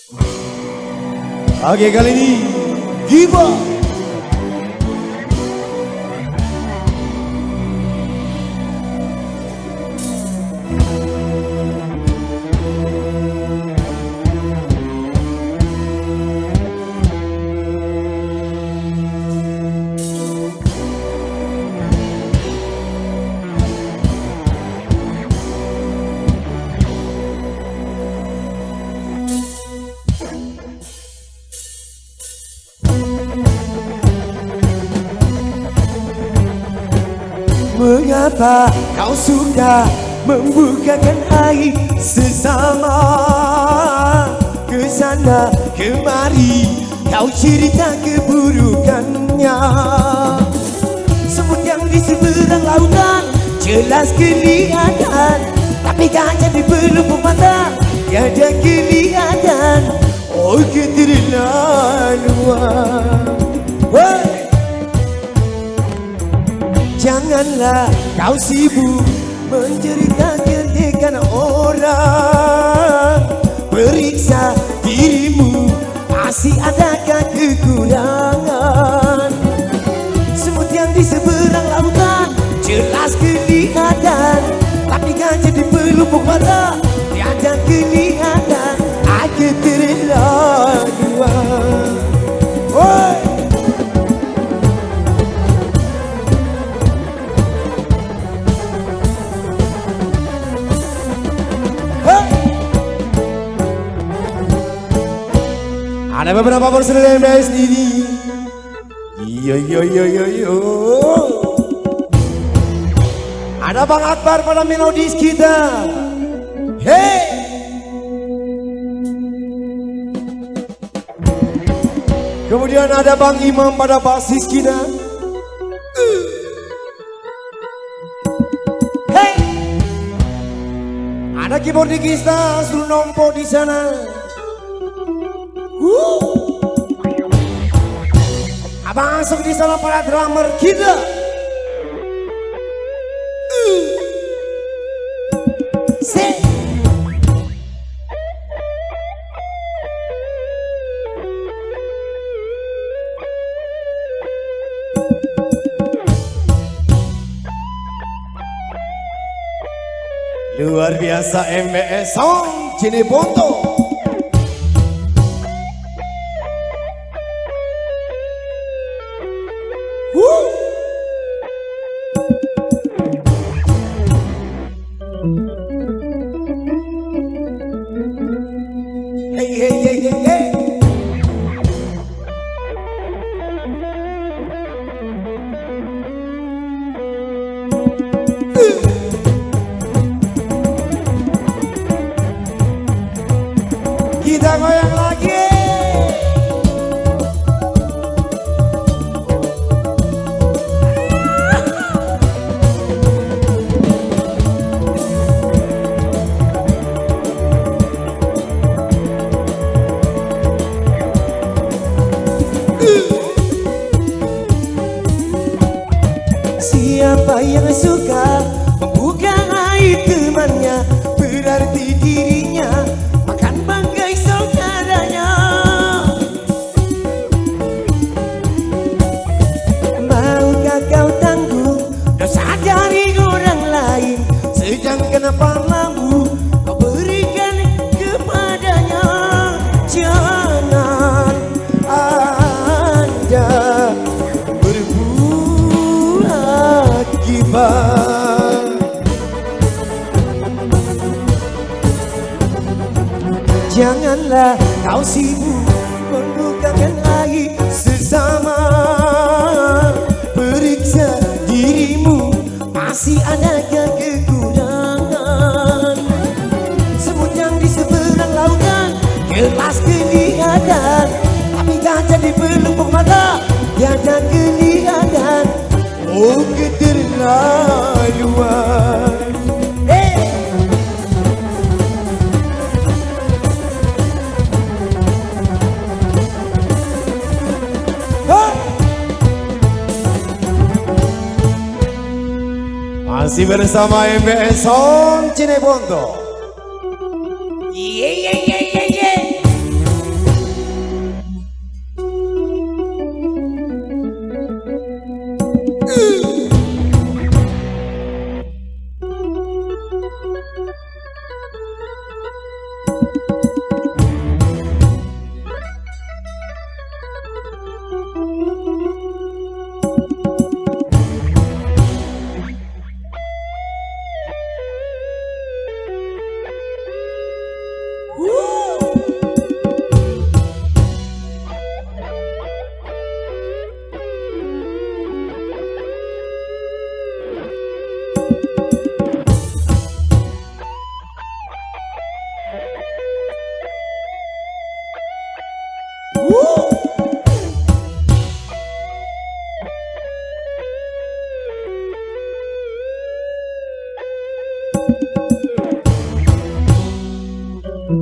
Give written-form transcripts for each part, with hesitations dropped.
Oke, kali ini Giba. Mengapa kau suka membukakan air sesama? Kesana kemari kau cerita keburukannya. Semut yang di seberang lautan jelas kelihatan, tapi kaca di pelupuk mata tiada kelihatan. Oh keterlaluan. Janganlah kau sibuk menceritakan orang. Periksa dirimu, masih adakah kekurangan? Semut yang di seberang lautan jelas kelihatan, tapi kaca di pelupuk mata tiada kelihatan. Aku terlaluan. Ada beberapa personel MBS ini. Yo. Ada Bang Akbar pada melodis kita. Hey. Kemudian ada Bang Imam pada basis kita. Hey. Ada keyboard kita suruh nompo di sana. Abang masuk di sana para drummer kita. Luar biasa MBS Song Cirebonto. Hey. Kita goyang lagi. Siapa yang suka membuka aib temannya, berarti dirinya makan bangkai saudaranya. Maukah kau tanggung dosa dari orang lain, sedangkan palamu kau berikan kepadanya? Jangan Anda berbuat ghibah. Janganlah kau sibuk membukakan aib sesama. Periksa dirimu, masih adakah kekurangan? Semut yang di seberang lautan jelas kelihatan, tapi kaca di pelupuk mata tiada kelihatan. Oh keterlaluan. Masih bersama MBS Song Cirebonto. Kita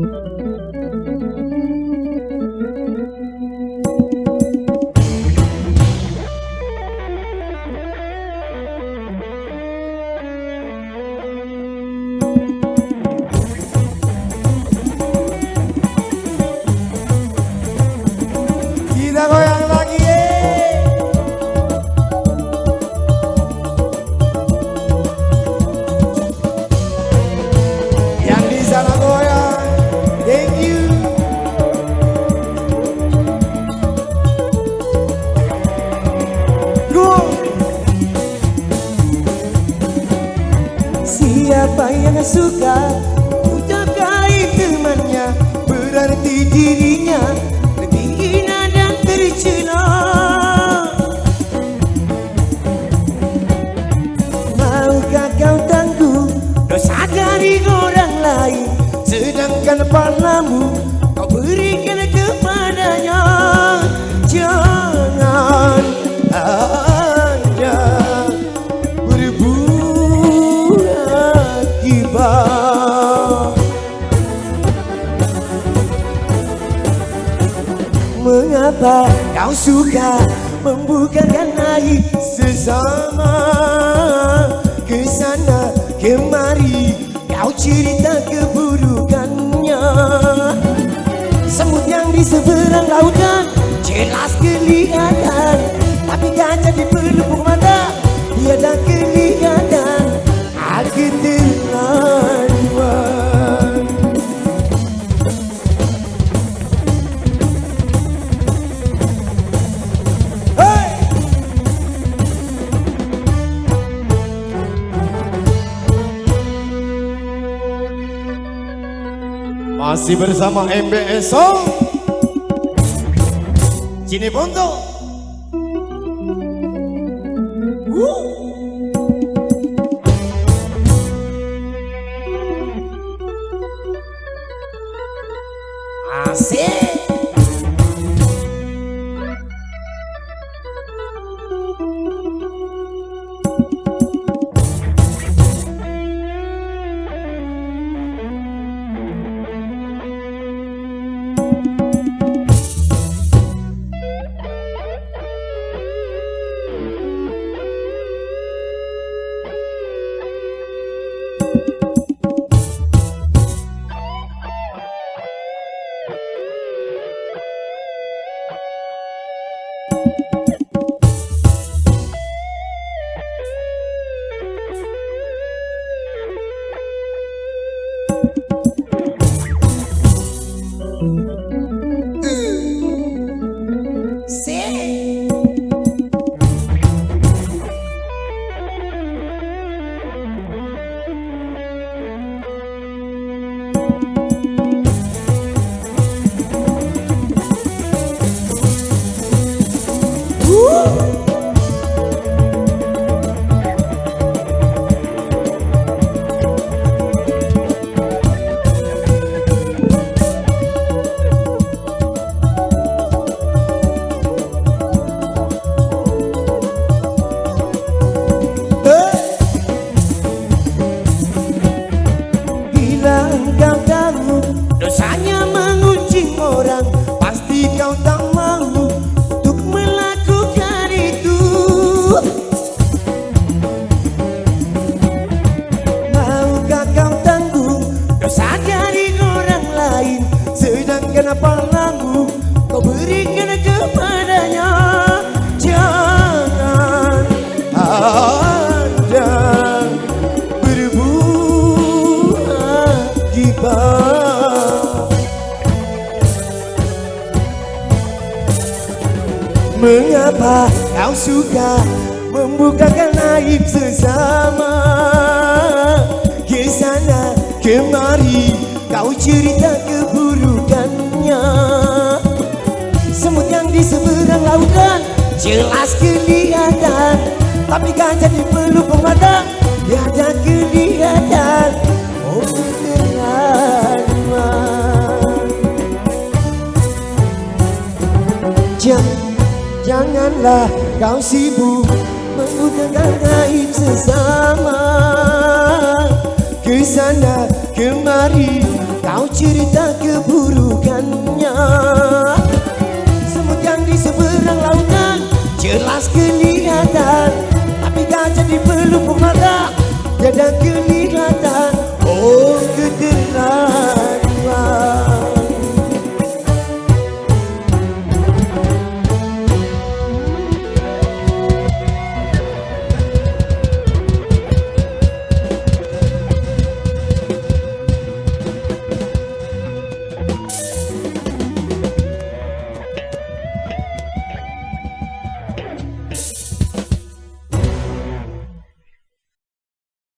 goyang lagi yang di sana goyang. Thank you. Go. Siapa yang suka ucapai temannya, berarti dirinya lebih hina dan tercela. Maukah kau tanggung dosa dari orang lain, sedangkan palamu kau berikan kepadanya? Jangan Anda berbuat gibah. Mengapa kau suka membukakan aib sesama? Kesana kemari kau cerita keburukannya. Semut yang di seberang lautan jelas kelihatan, tapi gajah di pelupuk mata tiada kelihatan. Aku terlaluan. Masih bersama MBS Song Cine Bondo. Asik. Kenapa lagu kau berikan kepadanya? Jangan Anda berbuat gibah. Mengapa kau suka membukakan aib sesama? Kesana kemari kau cerita keburukannya. Semut yang di seberang lautan jelas kelihatan, tapi gajah di pelupuk mata tiada kelihatan. Oh keterlaluan. Janganlah kau sibuk membukakan aib sesama. Kesana kemari kau kau cerita keburukannya. Semut yang di seberang lautan jelas kelihatan, tapi gajah di pelupuk mata tiada kelihatan. Oh keterlaluan.